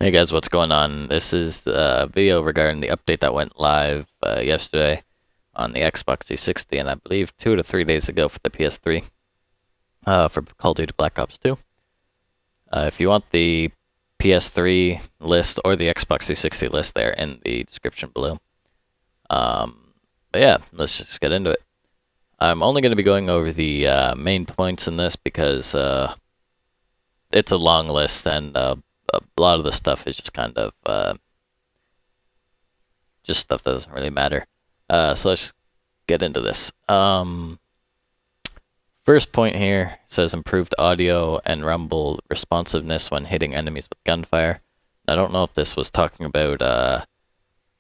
Hey guys, what's going on? This is the video regarding the update that went live yesterday on the Xbox 360 and I believe 2 to 3 days ago for the PS3 for Call of Duty Black Ops 2. If you want the PS3 list or the Xbox 360 list, they're in the description below. But yeah, let's just get into it. I'm only going to be going over the main points in this because it's a long list and a lot of the stuff is just kind of just stuff that doesn't really matter. So let's get into this. First point here says improved audio and rumble responsiveness when hitting enemies with gunfire. I don't know if this was talking about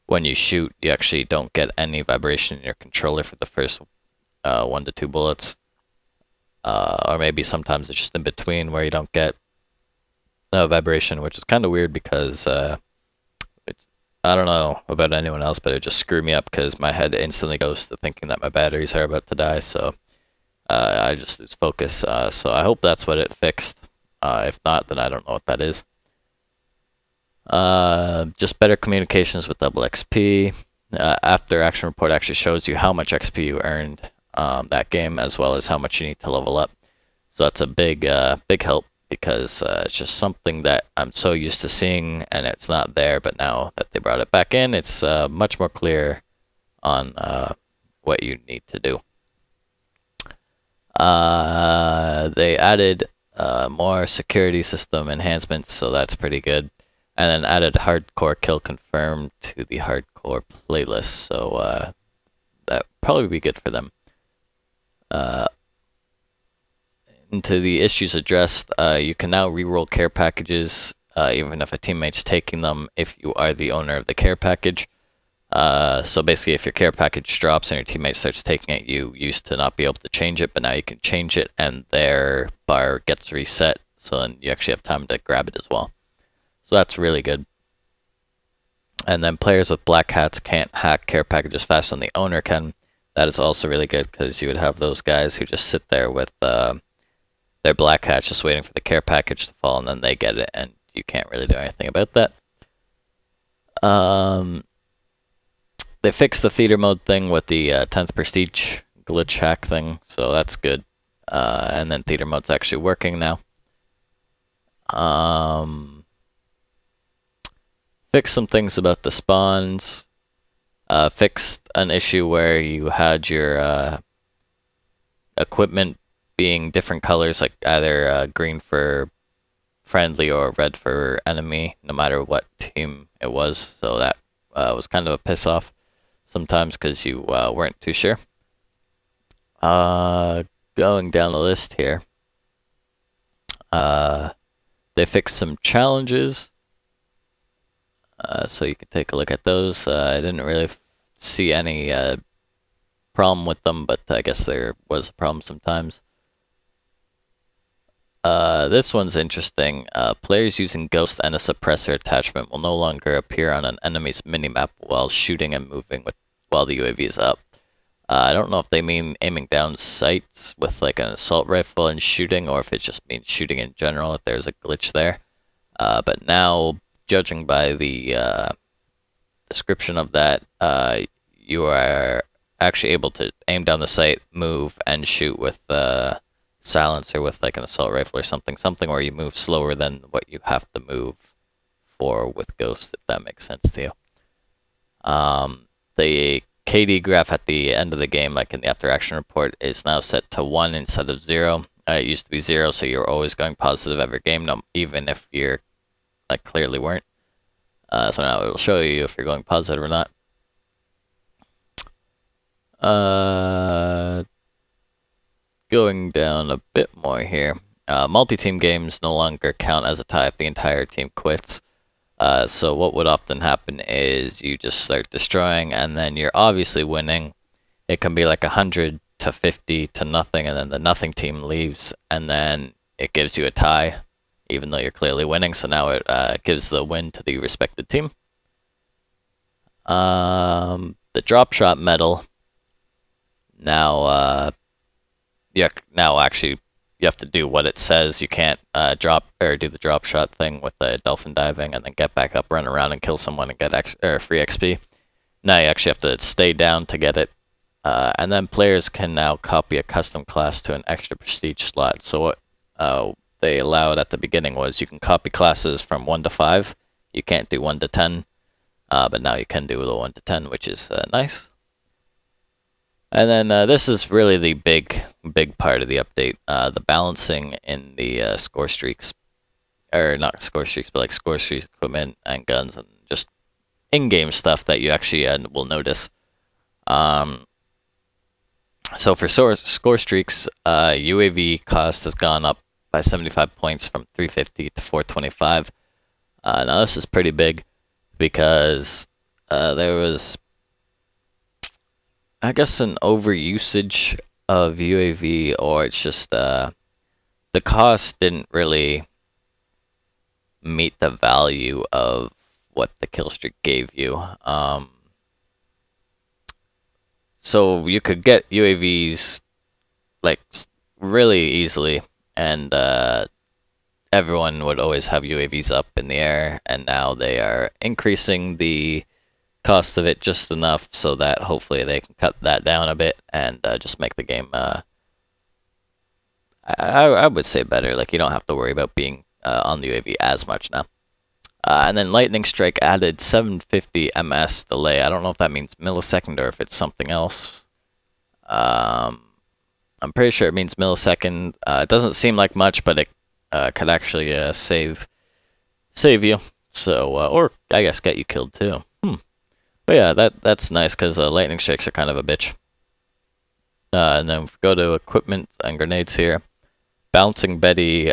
when you shoot, you actually don't get any vibration in your controller for the first 1 to 2 bullets. Or maybe sometimes it's just in between where you don't get vibration, which is kind of weird because I don't know about anyone else, but it just screwed me up because my head instantly goes to thinking that my batteries are about to die, so I just lose focus. So I hope that's what it fixed. If not, then I don't know what that is. Just better communications with double XP. After action report actually shows you how much XP you earned that game, as well as how much you need to level up. So that's a big help, because it's just something that I'm so used to seeing and it's not there, but now that they brought it back in, it's much more clear on what you need to do. They added more security system enhancements, so that's pretty good. And then added hardcore kill confirmed to the hardcore playlist, so that probably be good for them. Into the issues addressed, you can now reroll care packages, even if a teammate's taking them, if you are the owner of the care package. So basically, if your care package drops and your teammate starts taking it, you used to not be able to change it, but now you can change it and their bar gets reset, so then you actually have time to grab it as well. So that's really good. And then players with black hats can't hack care packages faster than the owner can. That is also really good, because you would have those guys who just sit there with their black hats just waiting for the care package to fall, and then they get it, and you can't really do anything about that. They fixed the theater mode thing with the 10th prestige glitch hack thing, so that's good. And then theater mode's actually working now. Fixed some things about the spawns. Fixed an issue where you had your equipment being different colors, like either green for friendly or red for enemy, no matter what team it was. So that was kind of a piss off sometimes, because you weren't too sure. Going down the list here, they fixed some challenges, so you can take a look at those. I didn't really see any problem with them, but I guess there was a problem sometimes. This one's interesting. Players using Ghost and a suppressor attachment will no longer appear on an enemy's minimap while shooting and moving while the UAV is up. I don't know if they mean aiming down sights with like an assault rifle and shooting, or if it just means shooting in general, if there's a glitch there. But now, judging by the description of that, you are actually able to aim down the sight, move, and shoot with silencer with like an assault rifle or something where you move slower than what you have to move for with Ghost, if that makes sense to you. The KD graph at the end of the game, like in the after action report, is now set to 1 instead of 0. It used to be 0, so you're always going positive every game, even if you're like clearly weren't. So now it will show you if you're going positive or not. Going down a bit more here. Multi-team games no longer count as a tie if the entire team quits. So what would often happen is you just start destroying, and then you're obviously winning. It can be like 100 to 50 to nothing, and then the nothing team leaves, and then it gives you a tie, even though you're clearly winning. So now it gives the win to the respected team. The drop shot medal now, yeah, now actually you have to do what it says. You can't drop or do the drop shot thing with the dolphin diving and then get back up, run around, and kill someone and get free XP. Now you actually have to stay down to get it. And then players can now copy a custom class to an extra prestige slot. So what they allowed at the beginning was you can copy classes from 1 to 5. You can't do 1 to 10, but now you can do the 1 to 10, which is nice. And then this is really the big part of the update, the balancing in the score streaks. Or not score streaks, but like score streaks, equipment, and guns, and just in-game stuff that you actually will notice. So for score streaks, UAV cost has gone up by 75 points from 350 to 425. Now this is pretty big because there was, I guess, an overusage of UAV, or it's just the cost didn't really meet the value of what the kill streak gave you. So you could get UAVs like really easily, and everyone would always have UAVs up in the air, and now they are increasing the cost of it just enough so that hopefully they can cut that down a bit and just make the game, I would say, better. Like, you don't have to worry about being on the UAV as much now. And then Lightning Strike added 750 ms delay. I don't know if that means millisecond or if it's something else. I'm pretty sure it means millisecond. It doesn't seem like much, but it could actually save you. So, or I guess get you killed too. But yeah, that's nice because lightning strikes are kind of a bitch. And then we go to equipment and grenades here. Bouncing Betty,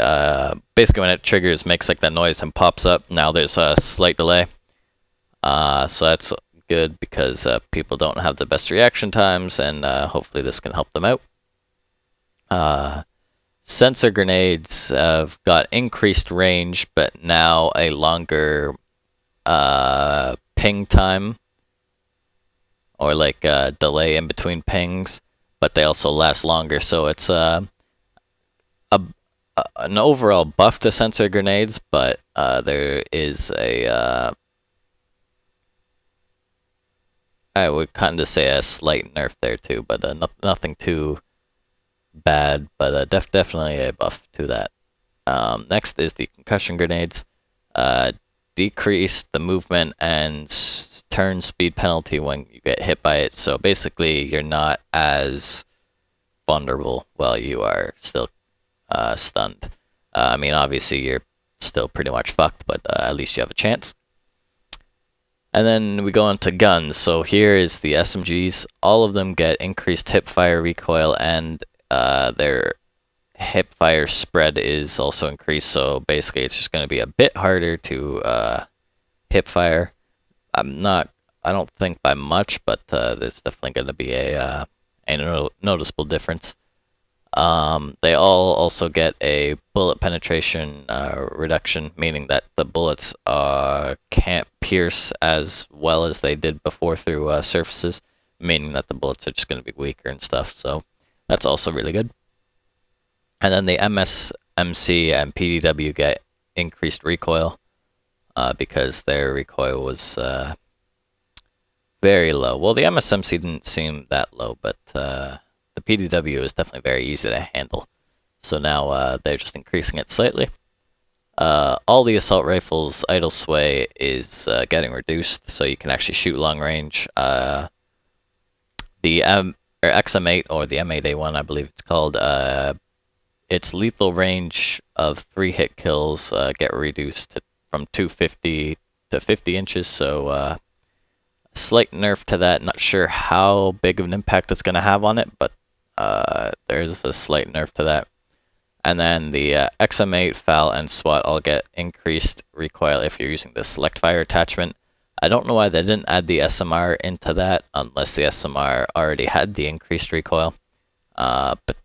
basically when it triggers, makes like that noise and pops up. Now there's a slight delay. So that's good because people don't have the best reaction times, and hopefully this can help them out. Sensor grenades have got increased range, but now a longer ping time, or like delay in between pings, but they also last longer. So it's an overall buff to sensor grenades, but there is a I would kind of say a slight nerf there too, but nothing too bad, but definitely a buff to that. Next is the concussion grenades. Decrease the movement and turn speed penalty when you get hit by it, so basically you're not as vulnerable while you are still stunned. I mean, obviously you're still pretty much fucked, but at least you have a chance. And then we go on to guns. So here is the SMGs. All of them get increased hipfire recoil, and their hipfire spread is also increased. So basically it's just going to be a bit harder to hipfire. I don't think by much, but there's definitely going to be a noticeable difference. They all also get a bullet penetration reduction, meaning that the bullets can't pierce as well as they did before through surfaces, meaning that the bullets are just going to be weaker and stuff, so that's also really good. And then the MSMC and PDW get increased recoil because their recoil was very low. Well, the MSMC didn't seem that low, but the PDW is definitely very easy to handle. So now they're just increasing it slightly. All the assault rifles' idle sway is getting reduced, so you can actually shoot long range. The XM8, or the M8A1, I believe it's called, its lethal range of 3-hit kills get reduced from 250 to 50 inches, so slight nerf to that. Not sure how big of an impact it's going to have on it, but there's a slight nerf to that. And then the XM8, FAL, and SWAT all get increased recoil if you're using the select fire attachment. I don't know why they didn't add the SMR into that, unless the SMR already had the increased recoil. But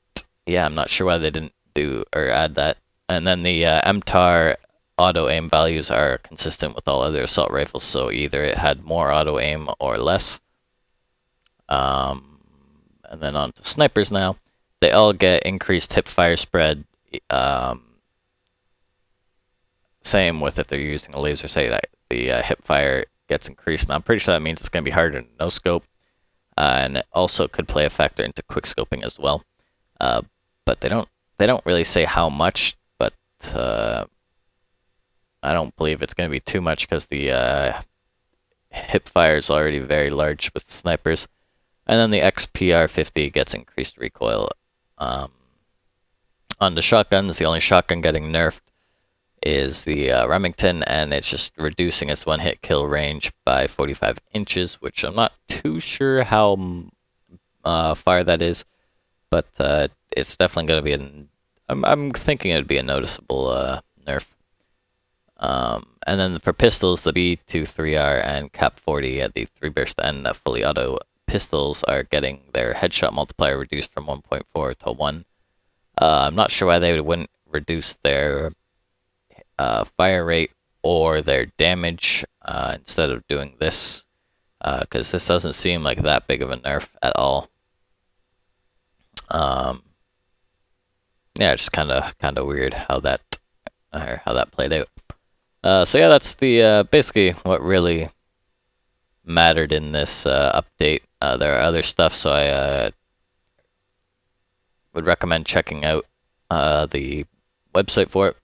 yeah, I'm not sure why they didn't do or add that. And then the MTAR auto aim values are consistent with all other assault rifles, so either it had more auto aim or less. And then on to snipers now. They all get increased hip fire spread Same with if they're using a laser sight, the hip fire gets increased. And I'm pretty sure that means it's going to be harder to no scope, and it also could play a factor into quick scoping as well. But they don't really say how much, but I don't believe it's going to be too much because the hip fire is already very large with snipers, and then the XPR50 gets increased recoil. On the shotguns, the only shotgun getting nerfed is the Remington, and it's just reducing its one-hit kill range by 45 inches, which I'm not too sure how far that is, but it's definitely going to be I'm thinking it'd be a noticeable nerf. And then for pistols, the BO2 3R and Cap 40 at the 3-burst and fully auto pistols are getting their headshot multiplier reduced from 1.4 to 1. I'm not sure why they wouldn't reduce their fire rate or their damage instead of doing this, because this doesn't seem like that big of a nerf at all. Yeah, just kind of weird how that played out. So yeah, that's the basically what really mattered in this update. There are other stuff, so I would recommend checking out the website for it.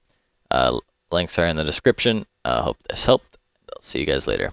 Links are in the description. Hope this helped. I'll see you guys later.